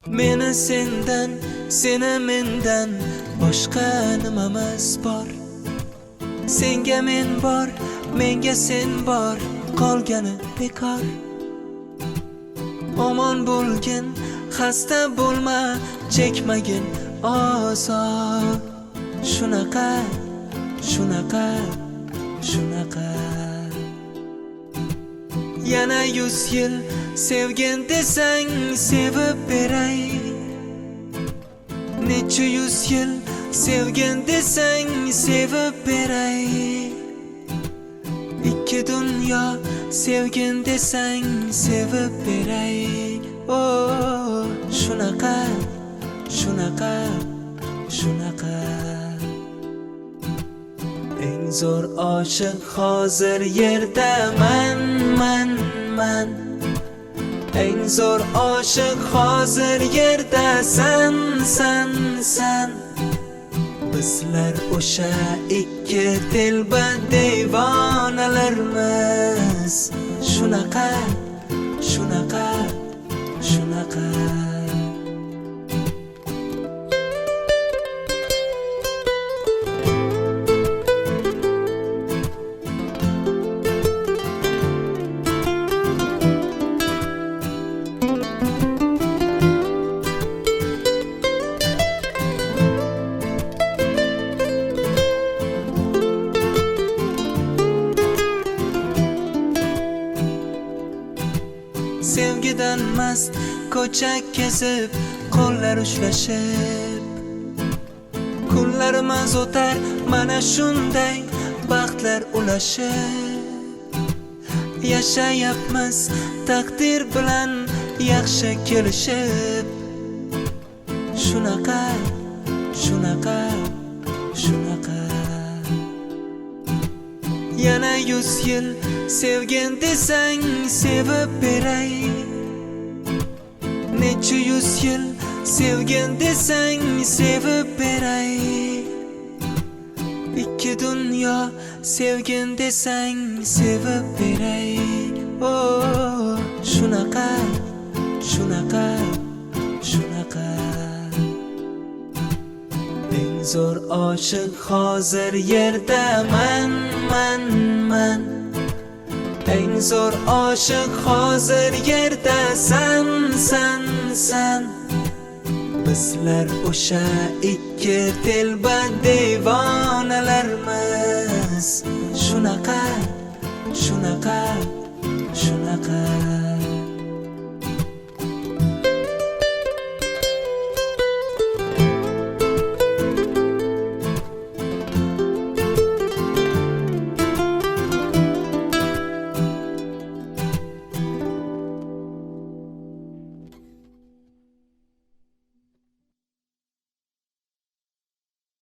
Meni sendan, seni mendan boshqa nimamiz bor? Senga men bor, menga sen bor, qolgani bekor. Omon bo'lgin, xasta bo'lma, chekmagin azor. Shunaqa, shunaqa, shunaqa. Yana 100 yil sevgin desang sevib beray. Necha 100 yil sevgin desang sevib beray. Ikki dunyo sevgin desang sevib beray. Oh, shunaqa, shunaqa, shunaqa. Eng zo'r oshiq hozir yerda man. Eng zo'r oshiq hozir yerda san. Bizlar o'sha ikki telba devonalarmiz. Shunaqa, shunaqa, shunaqa. Sevgidan mast ko'cha kezib, qo'llar ushlashib, kunlarimiz o'tar mana shunday baxtlar ulashib. Yashayapmiz taqdir bilan yaxshi kelishib. Shunaqa, shunaqa, shunaqa. Yana 100 yil sevgin desang sevib beray. Necha 100 yil sevgin desang sevib beray. Ikki dunyo sevgin desang sevib beray. Oh, shunaqa, shunaqa, shunaqa. Eng zo'r oshiq hozir yerda man. Eng zo'r oshiq hozir yerda san. Bizlar o'sha ikki telba devonalarmiz. Shunaqa, shunaqa, shunaqa.